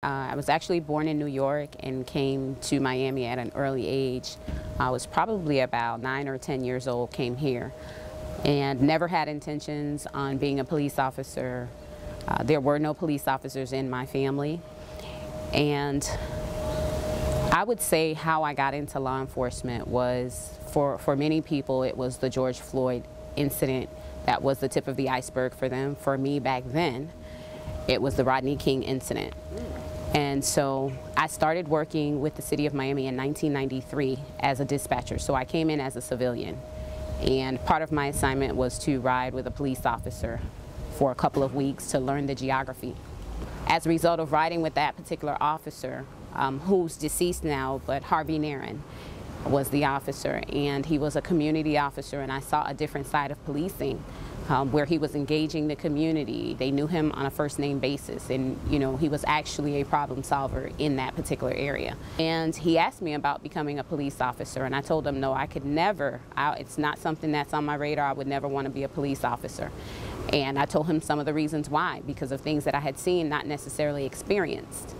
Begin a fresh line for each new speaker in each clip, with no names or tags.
I was actually born in New York and came to Miami at an early age. I was probably about 9 or 10 years old, came here, and never had intentions on being a police officer. There were no police officers in my family, and I would say how I got into law enforcement was, for many people, it was the George Floyd incident that was the tip of the iceberg for them. For me back then, it was the Rodney King incident. And so I started working with the city of Miami in 1993 as a dispatcher. So I came in as a civilian, and part of my assignment was to ride with a police officer for a couple of weeks to learn the geography. As a result of riding with that particular officer, who's deceased now, but Harvey Nairn was the officer, and he was a community officer, and I saw a different side of policing, where he was engaging the community. They knew him on a first name basis, and he was actually a problem solver in that particular area. And he asked me about becoming a police officer, and I told him no, I could never, it's not something that's on my radar. I would never want to be a police officer. And I told him some of the reasons why, because of things that I had seen, not necessarily experienced.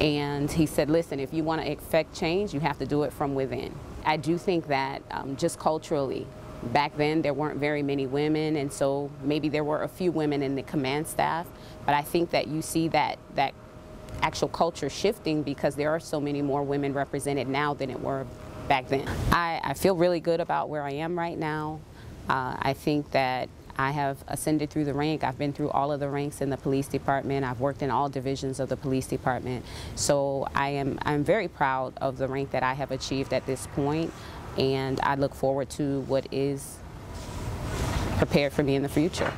And he said, listen, if you want to effect change, you have to do it from within. I do think that just culturally, back then there weren't very many women, and so maybe there were a few women in the command staff, but I think that you see that actual culture shifting because there are so many more women represented now than it were back then. I feel really good about where I am right now. I think that I have ascended through the rank. I've been through all of the ranks in the police department. I've worked in all divisions of the police department. So I'm very proud of the rank that I have achieved at this point, and I look forward to what is prepared for me in the future.